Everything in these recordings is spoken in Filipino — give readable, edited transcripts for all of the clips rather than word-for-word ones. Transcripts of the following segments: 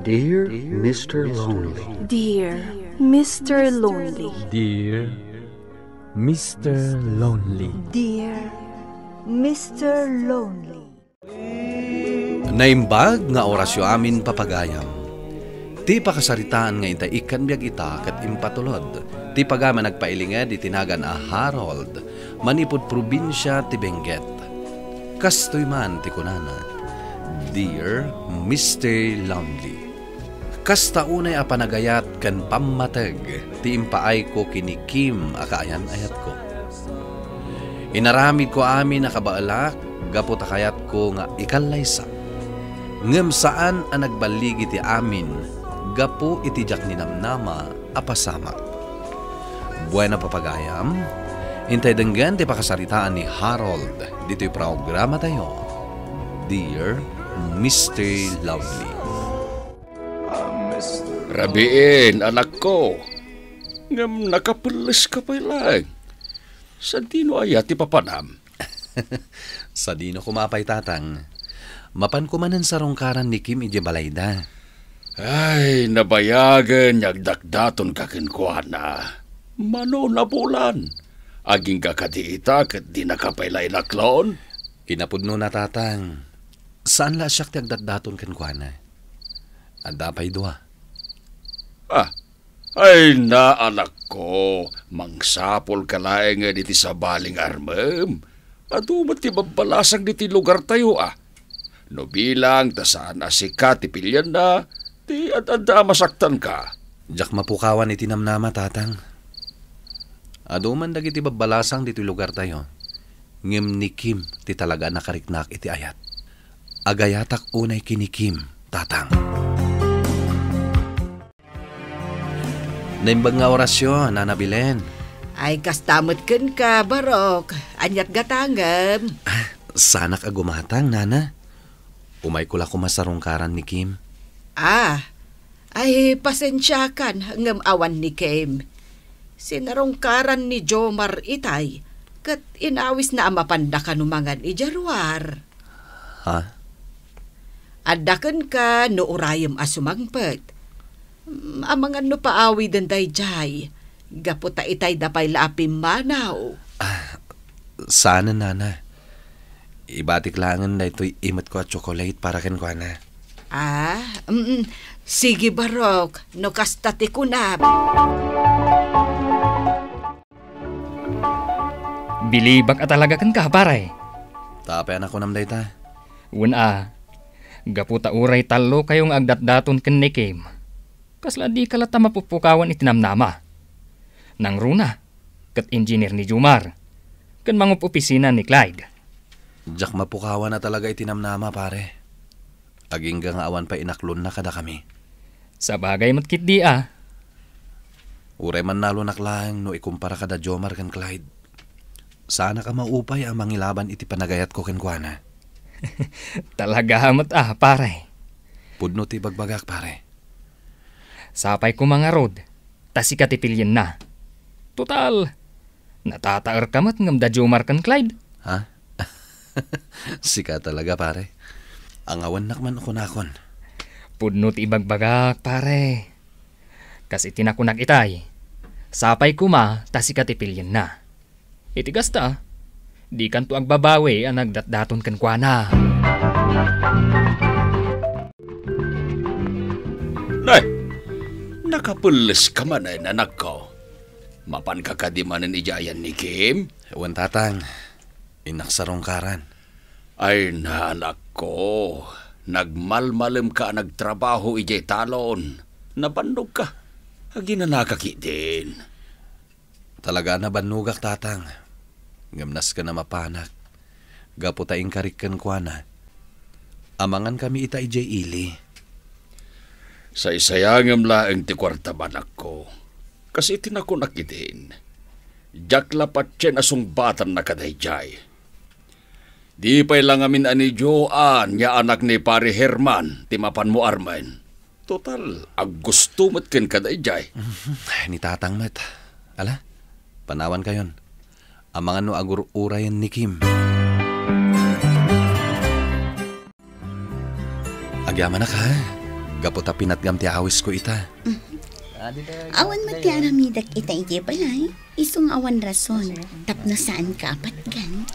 Dear Mr. Lonely. Dear Mr. Lonely. Dear Mr. Lonely. Dear Mr. Lonely. Naimbag nga orasyo amin papagayam. Ti pakasaritaan nga intaikan biyag ita kat impatulod. Ti pagama nagpailinged itinagan a Harold, manipod probinsya ti Benguet. Kastoy man ti kunana, Dear Mr. Lonely. Kasta unay a panagayat kan pammateg, ti impaay ko kinikim akaayan ayat ko. Inaramid ko amin nakabaalak, gapot akayat ko nga ikalaysa. Ngem saan ang nagbaligi ti amin, gapo itijak ni namnama apasama. Buena papagayam, intay denggan ti pakasaritaan ni Harold, dito'y programa tayo, Dear Mr. Lovely. Rabiin, anak ko. Ngam nakapulis ka pa lang. Sa dino ayat ipapanam? Sa dino kumapay tatang, mapan ko manan sa rongkaran ni Kim ije balayda. Ay, nabayagan yagdakdaton kakinkwana. Mano na bulan. Aging kakadiita kat di nakapaylay na klon. Kinapudno na tatang, saan la siyak tiyagdatdaton kankwana? Anda pa'y dua. Ay na anak ko, mangsapol ka laeng nga diti sa baling armem. Adumat ti babalasang diti lugar tayo No bilang tasaan asikat ti pilyan na, ti at-anda masaktan ka. Jak mapukawan iti namnama tatang. Aduman dagiti babalasang diti lugar tayo. Ngem ni Kim ti talaga nakariknak iti ayat. Agayatak unay kinikim, tatang. Naimbag nga orasyon, Nana Bilen. Ay, kastamot ken ka, Barok. Anyat gatangam. Sana ka gumatang, Nana. Umay ko la kumasarongkaran ni Kim. Ay, pasensya kan, ngam awan ni Kim. Sinarongkaran ni Jomar itay, kat inawis na amapanda ka numangan ijarwar. Ha? Adakan ka no urayam asumangpet. Amangan no paawi danday jay. Gaputa itay dapay laapim manaw. Sana, Nana. Ibatik langan na ito'y imot ko at chocolate para ken ko na. Sige Barok, no kastati ko na. Bilibak at talaga kan ka, paray. Tapayan ako namday ta. Gaputa uray talo kayong agdatdaton ken ni Kim. Kasla di kalata mapupukawan itinamnama. Nang runa, kat engineer ni Jumar, kan mangup opisina ni Clyde. Jak mapukawan na talaga itinamnama, pare. Aging nga awan pa inaklon na kada kami. Sa bagay matkit di Uray man nalo naklang no ikumpara kada Jomar kan Clyde. Sana ka maupay ang mangilaban iti panagayat ko ken kuana. Talaga hamat pare. Pudno ti bagbagak, pare. Sapay ko mga rod, tasi katipilyan na. Total, natataar kamat ngam da Jomar kan Clyde. Ha? Sika talaga, pare. Ang awan nakman ako nakon. Pudno ti bagbagak, pare. Kasi tinakunak itay. Sapay ko tasi katipilyan na. Itigasta, di kan to agbabawi ang nagdatdaton kan kuana. Nay, nakapulis ka man ay nanak ko. Mapan ka kadimanan ijayan ni Kim? Ewan tatang, inaksarongkaran. Ay na anak ko, nagmalmalem ka nagtrabaho ijay talon. Nabandog ka, hagi na nakakitin. Talaga na banugak tatang. Ngamnas ka na mapanak. Gaputaing karikan kuana. Amangan kami ita ijay ili. Sa isayangam laeng ti kwarta banak ko. Kasi tinakunak itin. Jaklapat siya asong batan na kadayjay. Di pa'y lang amin ani Joan, nya anak ni pare Herman, timapan mo Arman. Total, gusto mo't ken kadayjay. Ni tatang mat. Ala, panawan kayon. Amangan no agur-urayan ni Kim. Agyaman na ka. Gaputa pinatgam ti awis ko ita. Awan mo ti aramidak ita ije balay. Isong awan rason. Tapno saan ka apat gan.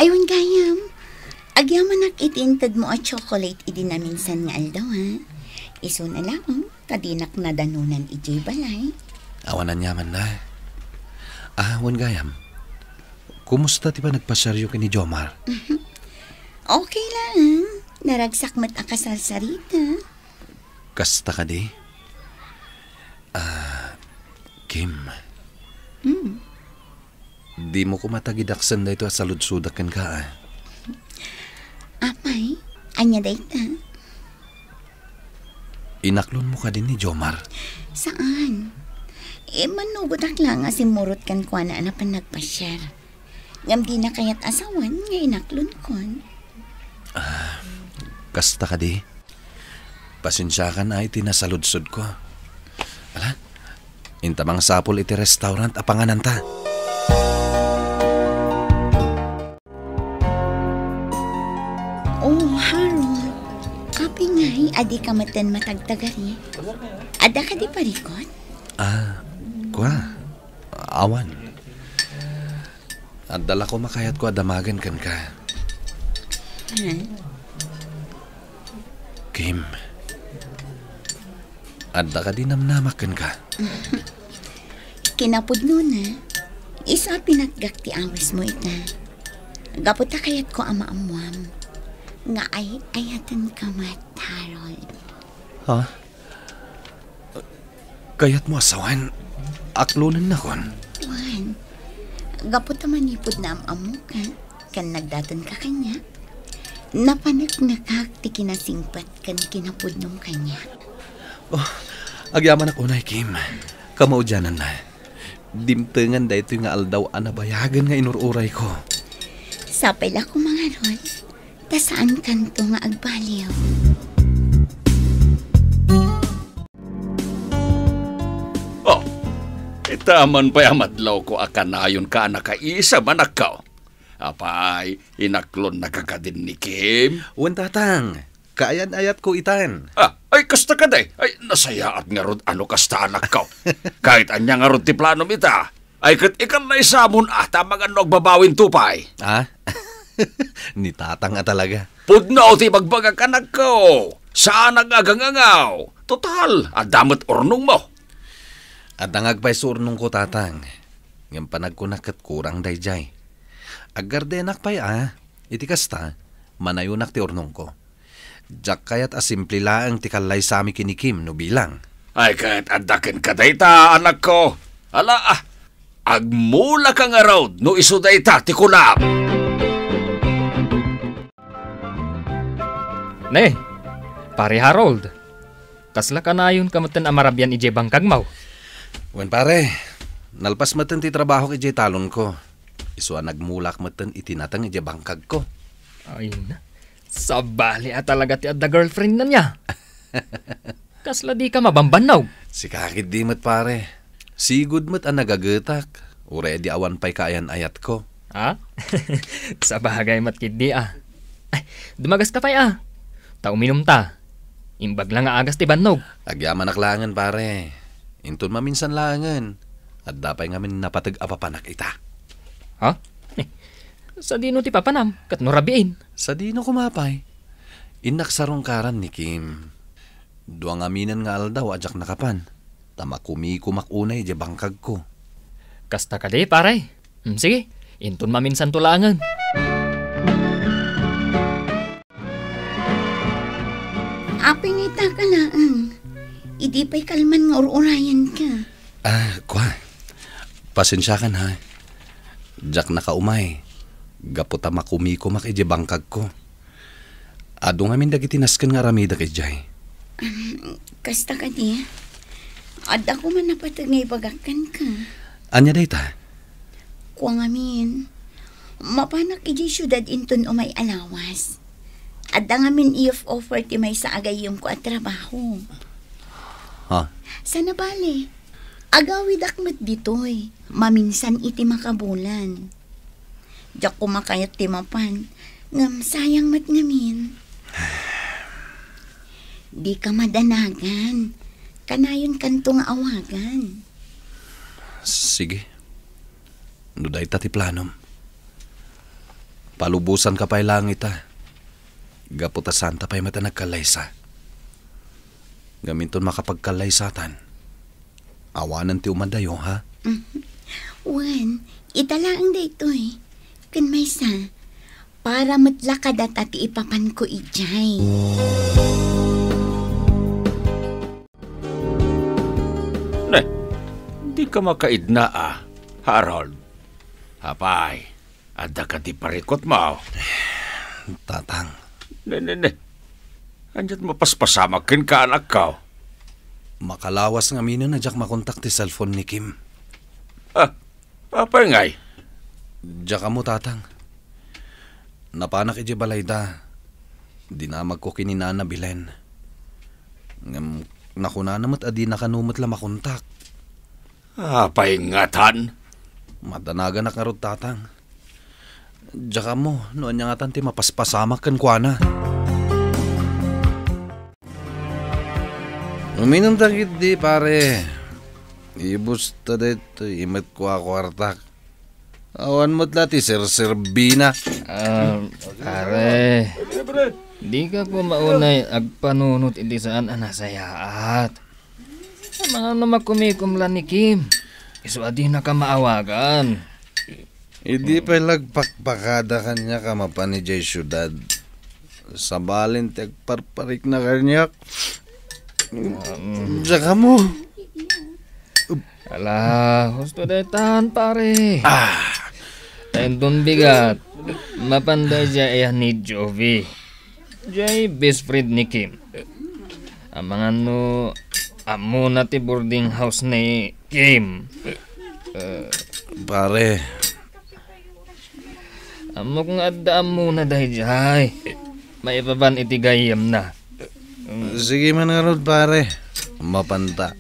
Aywan gayam. Agyaman ak itintad mo a chocolate idi na minsan nga aldaw ha. Iso na lang. Kadinak na danunan ije balay. Awanan yaman na. Wan gayam. Kumusta ti ba nagpasaryo kini Jomar? Okay lang. Naragsak mat akasalsarita. Kasta ka di? Kim. Di mo ko matagidaksan da ito sa ludsudakan ka. Apay, anya dayta. Inaklon mo ka din ni Jomar. Saan? Manugot ak lang si murot kan kwa na anapan nagpasyar. Ngam di na kayat asawan nga inaklon kon. Kasta ka di? Pasensya ka na iti nasaludsod ko. Ala, intamang sapol iti restaurant apanganan ta. Oh, Harold. Kapi nga'y adi ka matan matagtagari. Ada ka di parikot? Kwa? Awan. At dala ko makayat ko adamagan kan ka. Kim. Adda ka din namnamakan ka. Kinapudno na. Isa pinaggak ti awis mo ita. Gaputa kayat ko ama-amuam. Nga ay ayatan ka mat, Harold. Ha? Kayat mo asawan? Aklunan na kon. Juan, gaputa manipod na amamu ka. Kan nagdatan ka kanya. Napanak na kak ti kinasingpat kan kinapudnom kanya. Agyaman ako na, Kim. Kamaudyanan na. Dimtengan da ito nga aldaw anabayagan nga inururay ko. Sapay la ko mga rol. Ta saan kanto nga agbaliw? Itaman pa yamadlaw ko akanayon ka nakaisa manakaw. Apay, inaklon na kakadin ni Kim. Tatang, kaayan-ayat ko itan. Ay kasta ka day. Ay nasayaat nga rod ano kasta anak ka. Kahit anya nga rod ti planom ita. Ay kat ikan na isamon mga nagbabawin tupay. Ni tatang talaga. Pudno ti magbagak anak ko. Saan nagagangangaw? Total, adamat ornong mo. At nangagpay surnong ko tatang. Ngayon panagkunakat kurang dayjay. Agardenak pa'y iti kasta, manayunak ti ornong ko. Jak kayat asimple laang ti kalay sami kini Kim no bilang. Ay kahit adakin ka dayta anak ko. Ala agmula ka nga raw no iso dayta ti kulab. Ne, pare Harold. Kasla ka na yun kamatan amarabyan ije bangkag mau. Wen pare, nalpas matan ti trabaho ije talon ko. Iswa nagmulak matan itinatang ije bangkag ko. Ay na, sabali talaga ti adda girlfriend na niya. Kasla di ka mabambanaw. Si kakit di mat pare. Sigud mat ang nagagetak. Ure di awan pa'y kaayan-ayat ko. Sa bagay matkid di Ay, dumagas ka pa'y Ta uminom ta. Imbag lang nga agas ti bannog. Agyaman aklangan pare. Intun maminsan langan. At dapay ngamin napatag-apapanak ita. Sa dino ti papanam, kat norabiin. Sa dino kumapay. Inaksarong karan ni Kim. Duang aminan nga aldaw ajak nakapan. Tamakumi kumakunay di bangkag ko. Kasta ka di pare. Sige, intun maminsan tulangan. Apingita ka lang. Idi pa'y kalman nga ururayan ka. Kwa. Pasensya ka na. Jak nakaumay. Gaputa makumikumak ije bangkag ko. Ado ngamin dagiti nasken nga ramida kay Jay. Kasta ka di. Ada ko man napatag nga ibagakan ka. Anya dayta? Kuwa ngamin. Mapanak ije syudad intun umay alawas. Ada ngamin if offer ti may sa agayom ko at trabaho. Sana bale. Agawid akmet ditoy. Maminsan iti makabulan. Diyak kumakayat ti mapan. Ngam sayang mat ngamin. Di ka madanagan. Kanayon kantong awagan. Sige. Nuday ta ti planom. Palubusan ka pa'y langit Gaputa santa pa'y mata nagkalaysa. Gaminton makapagkalaysatan. Awanan ti umadayo, ha? Wan, italaang da ito Kan may sa, para matlakad at ati ipapan ko ijay. Di ka makaidna Harold. Hapay, ada ka di parikot mo. Tatang. Ne. Andiyan mapaspasamakin ka anak ka. Makalawas nga mina na jak makontak ti cellphone ni Kim. Apay ngay? Diyak mo, tatang. Napanak iji balayda. Dinamag ko kininana bilen. Nakuna namat adi nakanumot la makontak. Apay ngatan? Madanaga na karot, tatang. Diyak mo, noon niya ngatan ti mapaspasamak kan kuana. Uminom takit di, pare. Ibus ta dito, imet ko kwartak. Awan mo't lati, sir-serbina. Pare, di ka ko maunay agpanunot iti saan anasayaat. Mga namakumikumlan ni Kim. Iso adi na ka maawagan. Hindi pa lagpakpakada kanya ka mapanijay syudad. Sabalin tagparparik na kanyak. Diyan mo. Ala, gusto detan pare. Tendon bigat. Mapanday siya ni Jovi. Jay best friend ni Kim. Ang mga amo na ti boarding house ni Kim. Pare. Amo kung adda amo na dahil jay. Maipaban iti gayam na. Sige man nga rod, pare. Mapanta.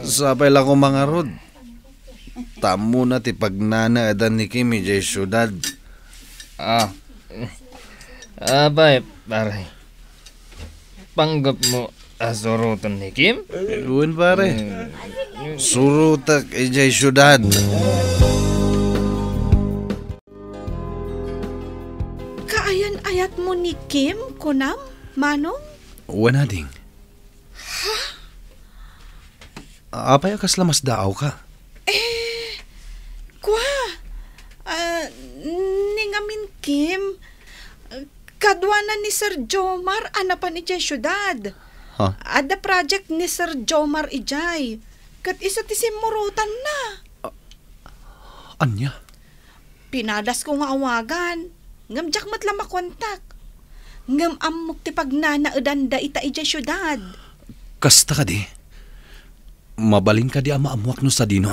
Sabay lang ko mga rod. Tamo na ti pagnana adan ni Kimi jay syudad. Abay, pare. Panggap mo asurutan ni Kim? Uwan, pare. Surutak jay syudad. Kaayan-ayat mo ni Kim, kunam, manong? Uwan, ading. Apay akas lamas daaw ka? Ningamin Kim, kadwanan ni Sir Jomar, anapan ijay syudad. Ada project ni Sir Jomar ijay. Kat isa ti simurutan na. Anya? Pinadas ko nga awagan. Ngam jak matla makontak. Ngam amok ti pagnana edanda ita ijay syudad. Kasta ka di? Mabalin ka di amaamuak no sa dino?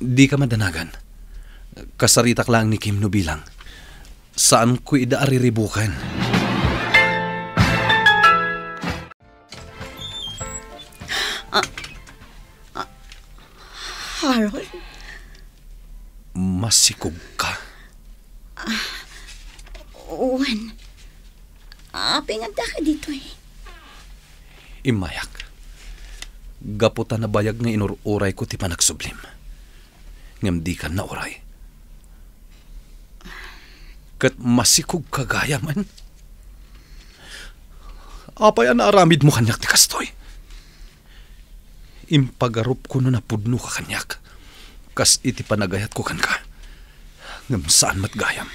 Di ka madanagan. Kasaritak lang ni Kim no bilang. Saan ko idaariribukan? Harold? Masikog ka? Uwan. Pinganda ka dito Imayak. Gaputa na bayag nga inururay ko ti panagsublim. Ngam di ka na uray. Kat masikog kagaya man. Apay ang naaramid mo kanyak ti kastoy. Impagarup ko no napudno ka kanyak. Kas iti panagayat ko kan ka. Ngam saan matgayam.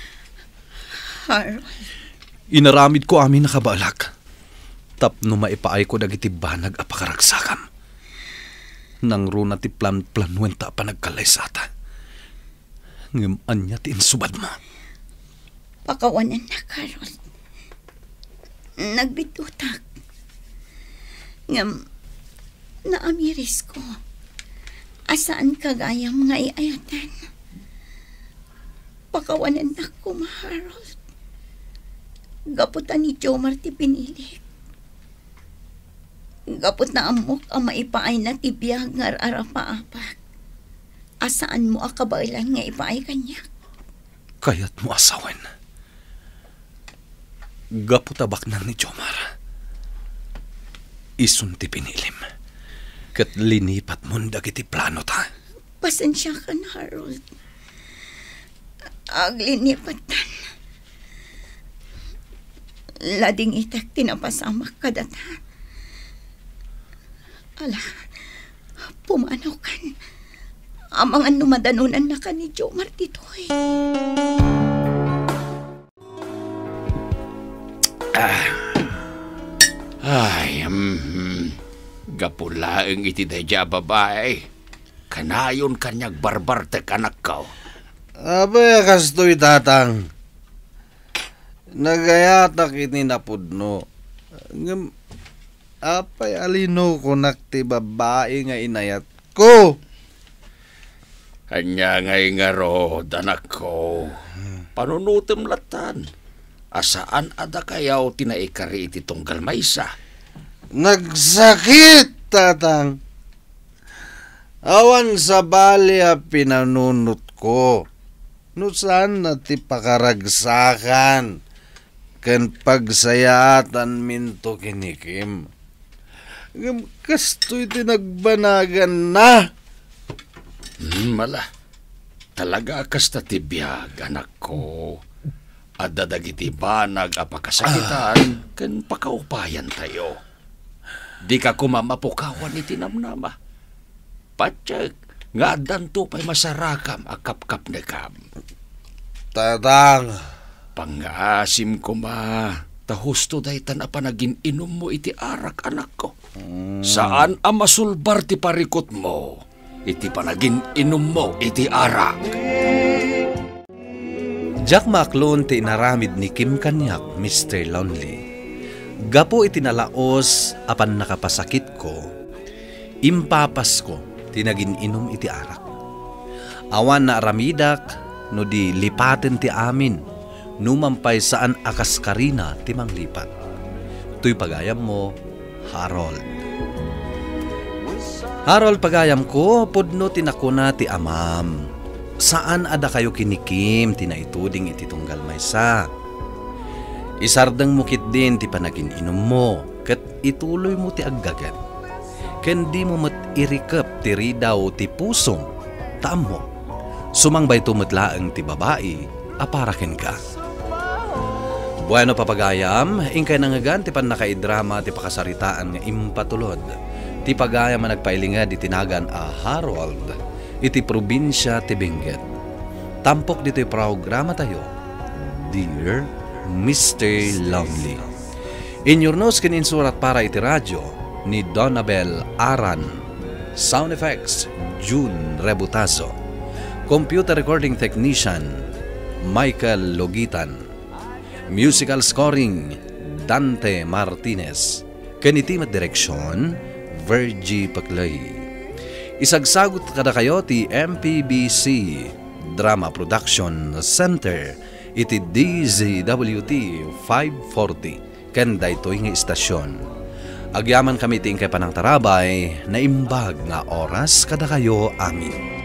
Harold. Inaramid ko amin nakabalak. Tapno maipaay ko dagiti banag apakaragsakam. Nang runa ti plan-planwenta pa nagkalaysata. Ngam anya ti insubad mo. Pakawanan na, Harold. Nagbitutak. Ngam, naamiris ko. Asaan kagayam nga iayatan. Pakawanan na ko, Harold. Gaputan ni Jomar ti pinilik. Gapot na amok ang maipaay na tibiyag nga arapa-apak. Asaan mo akabailan nga ipaay kanya? Kaya't mo asawan. Gaputabak nang ni Jomar. Isun ti pinilim. Kat linipat mo dagiti plano ta. Pasensya ka na, Harold. Aglinipatan. Lading itak tinapasama kadata. Ala, pumanaw kan. Amang numadanunan na ka ni Jomar ditoy. Gapulaeng iti dadya babae. Kanayon kanyag barbar te kanak kao. Abay, kastoy tatang. Nagayatak iti napudno. Apay alino ko nakti babae nga inayat ko. Kanya ngay nga ro, danak ko. Panunutim latan. Asaan ada kayaw tinaikari iti tunggal maysa. Nagsakit, tatang. Awan sa bali a pinanunot ko. No saan na ti pakaragsakan. Ken pagsayatan minto kinikim. Kasto'y tinagbanagan na. Mala. Talaga kasta tibiyag, anak ko. At dadagiti banag apakasakitan, ken pakaupayan tayo. Di ka kumamapukawan iti namnama. Patsyak, nga danto pa'y masarakam akap-kap na kam. Tatang. Pangasim ko ma, tahusto day tan apanagin inom mo iti arak, anak ko. Saan ang masulbar ti parikot mo? Iti panagin inom mo iti arak. Jack Maclone ti inaramid ni Kim kanyak, Mr. Lonely. Gapo iti nalaos apan nakapasakit ko. Impapas ko tinagin inom iti arak. Awan na aramidak no di lipaten ti amin. Numampay saan akas karina ti manglipat. Tuy pagayam mo, Harold. Harold, pagayam ko, pudno tinakuna ti amam. Saan ada kayo kinikim tinaituding iti tunggal maysa? Isardang mukit din ti panagin inom mo, kat ituloy mo ti aggagat. Ken di mo mat irikap ti ridaw ti pusong, taam mo. Sumangbay tumatlaang ti babae, aparaken ka. Bueno, papagayam, ingkay nangagan ti pan nakaidrama ti pakasaritaan nga impatulod. Ti pagayam ang nagpailingad itinagan a Harold, iti probinsya ti Benguet. Tampok dito'y programa tayo, Dear Mr. Lonely. Inyurnos kininsurat para iti radyo ni Donabel Aran. Sound effects, June Rebutazo. Computer recording technician, Michael Logitan. Musical scoring, Dante Martinez. Kanitimat direksyon, Virgie Paclay. Isagsagot kada kayo ti MPBC Drama Production Center iti DZWT 540 ken daytoy nga istasyon. Agyaman kami ti ingkay panang tarabay na imbag nga oras kada kayo amin.